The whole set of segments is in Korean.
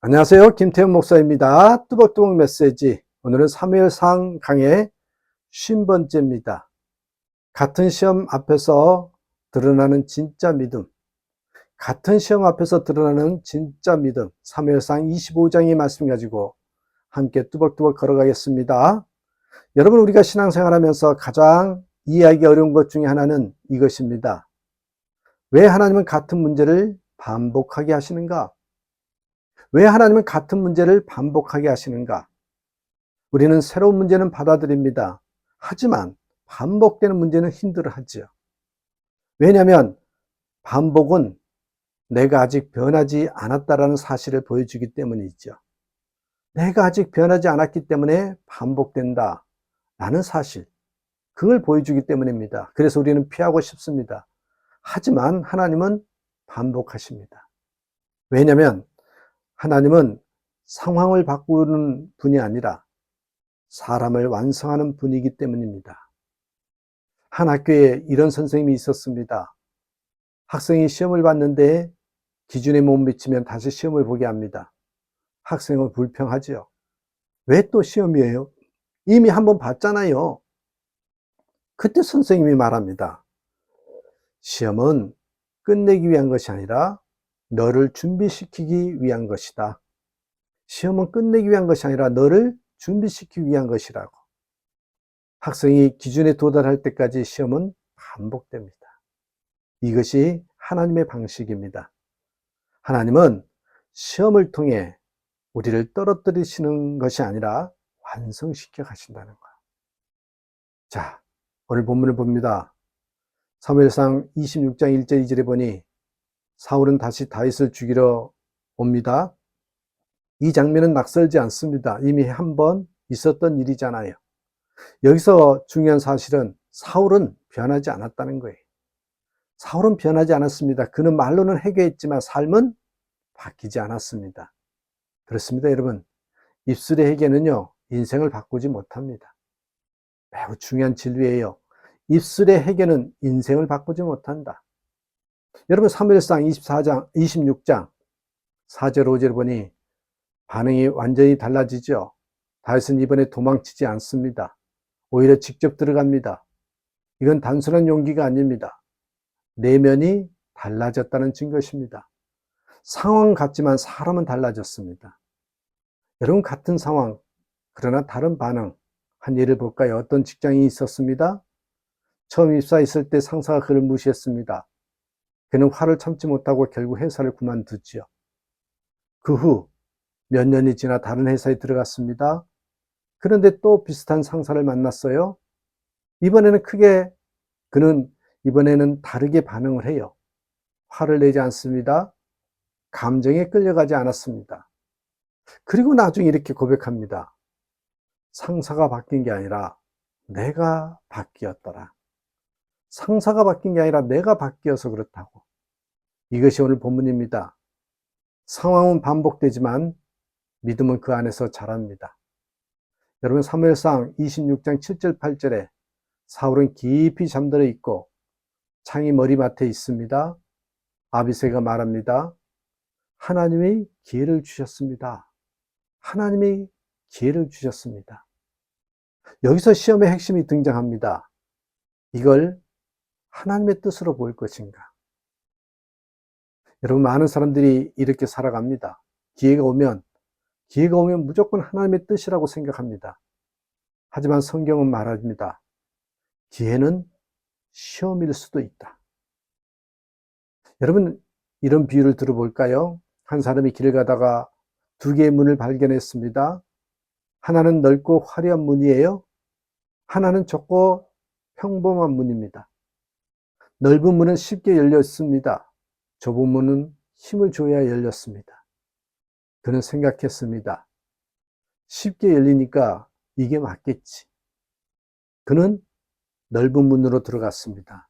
안녕하세요. 김태현 목사입니다. 뚜벅뚜벅 메시지. 오늘은 사무엘상 강의 50번째입니다. 같은 시험 앞에서 드러나는 진짜 믿음. 같은 시험 앞에서 드러나는 진짜 믿음. 사무엘상 25장의 말씀 가지고 함께 뚜벅뚜벅 걸어가겠습니다. 여러분, 우리가 신앙생활하면서 가장 이해하기 어려운 것 중에 하나는 이것입니다. 왜 하나님은 같은 문제를 반복하게 하시는가? 왜 하나님은 같은 문제를 반복하게 하시는가? 우리는 새로운 문제는 받아들입니다. 하지만 반복되는 문제는 힘들어하죠. 왜냐하면 반복은 내가 아직 변하지 않았다라는 사실을 보여주기 때문이죠. 내가 아직 변하지 않았기 때문에 반복된다라는 사실, 그걸 보여주기 때문입니다. 그래서 우리는 피하고 싶습니다. 하지만 하나님은 반복하십니다. 왜냐하면 하나님은 상황을 바꾸는 분이 아니라 사람을 완성하는 분이기 때문입니다. 한 학교에 이런 선생님이 있었습니다. 학생이 시험을 봤는데 기준에 못 미치면 다시 시험을 보게 합니다. 학생은 불평하죠. 왜 또 시험이에요? 이미 한번 봤잖아요. 그때 선생님이 말합니다. 시험은 끝내기 위한 것이 아니라 너를 준비시키기 위한 것이다. 시험은 끝내기 위한 것이 아니라 너를 준비시키기 위한 것이라고. 학생이 기준에 도달할 때까지 시험은 반복됩니다. 이것이 하나님의 방식입니다. 하나님은 시험을 통해 우리를 떨어뜨리시는 것이 아니라 완성시켜 가신다는 거예요. 자, 오늘 본문을 봅니다. 사무엘상 26장 1절 2절에 보니 사울은 다시 다윗을 죽이러 옵니다. 이 장면은 낯설지 않습니다. 이미 한번 있었던 일이잖아요. 여기서 중요한 사실은 사울은 변하지 않았다는 거예요. 사울은 변하지 않았습니다. 그는 말로는 회개했지만 삶은 바뀌지 않았습니다. 그렇습니다, 여러분. 입술의 회개는요, 인생을 바꾸지 못합니다. 매우 중요한 진리예요. 입술의 회개는 인생을 바꾸지 못한다. 여러분, 사무엘상 26장 4절 5절 보니 반응이 완전히 달라지죠. 다윗은 이번에 도망치지 않습니다. 오히려 직접 들어갑니다. 이건 단순한 용기가 아닙니다. 내면이 달라졌다는 증거입니다. 상황 같지만 사람은 달라졌습니다. 여러분, 같은 상황, 그러나 다른 반응. 한 예를 볼까요? 어떤 직장인이 있었습니다. 처음 입사했을 때 상사가 그를 무시했습니다. 그는 화를 참지 못하고 결국 회사를 그만두지요. 그 후 몇 년이 지나 다른 회사에 들어갔습니다. 그런데 또 비슷한 상사를 만났어요. 그는 이번에는 다르게 반응을 해요. 화를 내지 않습니다. 감정에 끌려가지 않았습니다. 그리고 나중에 이렇게 고백합니다. 상사가 바뀐 게 아니라 내가 바뀌었더라. 상사가 바뀐 게 아니라 내가 바뀌어서 그렇다고. 이것이 오늘 본문입니다. 상황은 반복되지만 믿음은 그 안에서 자랍니다. 여러분, 사무엘상 26장 7절 8절에 사울은 깊이 잠들어 있고 창이 머리맡에 있습니다. 아비새가 말합니다. 하나님이 기회를 주셨습니다. 하나님이 기회를 주셨습니다. 여기서 시험의 핵심이 등장합니다. 이걸 하나님의 뜻으로 볼 것인가? 여러분, 많은 사람들이 이렇게 살아갑니다. 기회가 오면 무조건 하나님의 뜻이라고 생각합니다. 하지만 성경은 말합니다. 기회는 시험일 수도 있다. 여러분, 이런 비유를 들어볼까요? 한 사람이 길을 가다가 두 개의 문을 발견했습니다. 하나는 넓고 화려한 문이에요. 하나는 좁고 평범한 문입니다. 넓은 문은 쉽게 열렸습니다. 좁은 문은 힘을 줘야 열렸습니다. 그는 생각했습니다. 쉽게 열리니까 이게 맞겠지. 그는 넓은 문으로 들어갔습니다.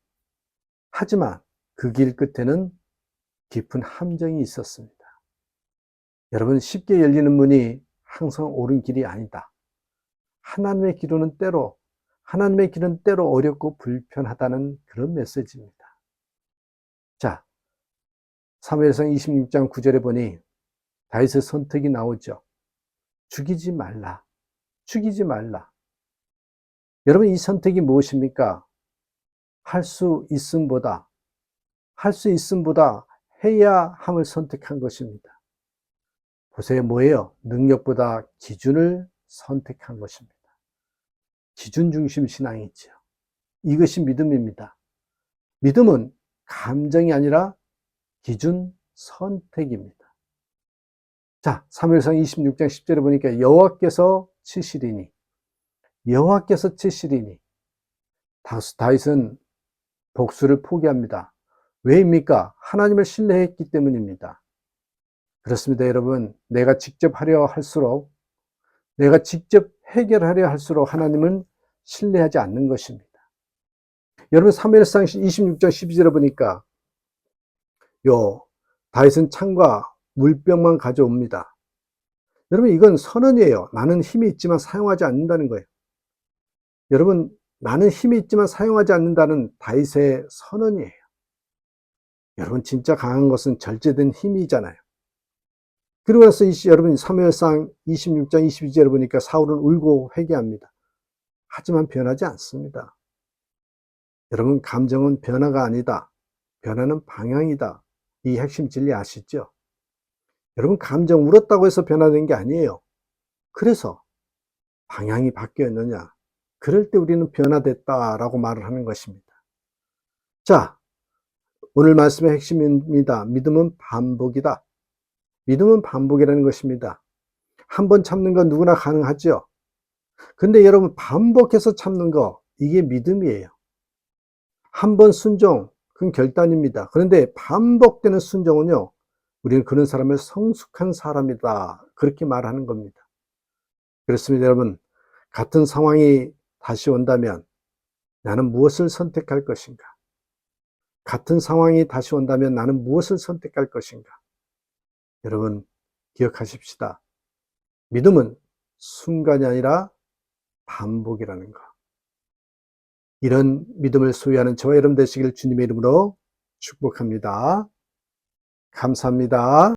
하지만 그 길 끝에는 깊은 함정이 있었습니다. 여러분, 쉽게 열리는 문이 항상 옳은 길이 아니다. 하나님의 길은 때로 어렵고 불편하다는 그런 메시지입니다. 자, 사무엘상 26장 9절에 보니 다윗의 선택이 나오죠. 죽이지 말라. 죽이지 말라. 여러분, 이 선택이 무엇입니까? 할 수 있음보다 해야 함을 선택한 것입니다. 보세요, 뭐예요? 능력보다 기준을 선택한 것입니다. 기준 중심 신앙이죠. 이것이 믿음입니다. 믿음은 감정이 아니라 기준 선택입니다. 자, 사무엘상 26장 10절에 보니까 여호와께서 치시리니 다윗은 복수를 포기합니다. 왜입니까? 하나님을 신뢰했기 때문입니다. 그렇습니다, 여러분. 내가 직접 해결하려 할수록 하나님은 신뢰하지 않는 것입니다. 여러분, 사무엘상 26장 12절에 보니까 다윗은 창과 물병만 가져옵니다. 여러분, 이건 선언이에요. 나는 힘이 있지만 사용하지 않는다는 거예요. 여러분, 나는 힘이 있지만 사용하지 않는다는 다윗의 선언이에요. 여러분, 진짜 강한 것은 절제된 힘이잖아요. 그리고 나서 여러분, 사무엘상 26장 22절에 보니까 사울은 울고 회개합니다. 하지만 변하지 않습니다. 여러분, 감정은 변화가 아니다. 변화는 방향이다. 이 핵심 진리 아시죠? 여러분, 감정 울었다고 해서 변화된 게 아니에요. 그래서 방향이 바뀌었느냐? 그럴 때 우리는 변화됐다라고 말을 하는 것입니다. 자, 오늘 말씀의 핵심입니다. 믿음은 반복이다. 믿음은 반복이라는 것입니다. 한 번 참는 건 누구나 가능하죠. 근데 여러분, 반복해서 참는 거, 이게 믿음이에요. 한 번 순종, 그건 결단입니다. 그런데 반복되는 순종은요, 우리는 그런 사람을 성숙한 사람이다. 그렇게 말하는 겁니다. 그렇습니다, 여러분. 같은 상황이 다시 온다면 나는 무엇을 선택할 것인가? 같은 상황이 다시 온다면 나는 무엇을 선택할 것인가? 여러분, 기억하십시다. 믿음은 순간이 아니라 반복이라는 것. 이런 믿음을 소유하는 저와 여러분 되시길 주님의 이름으로 축복합니다. 감사합니다.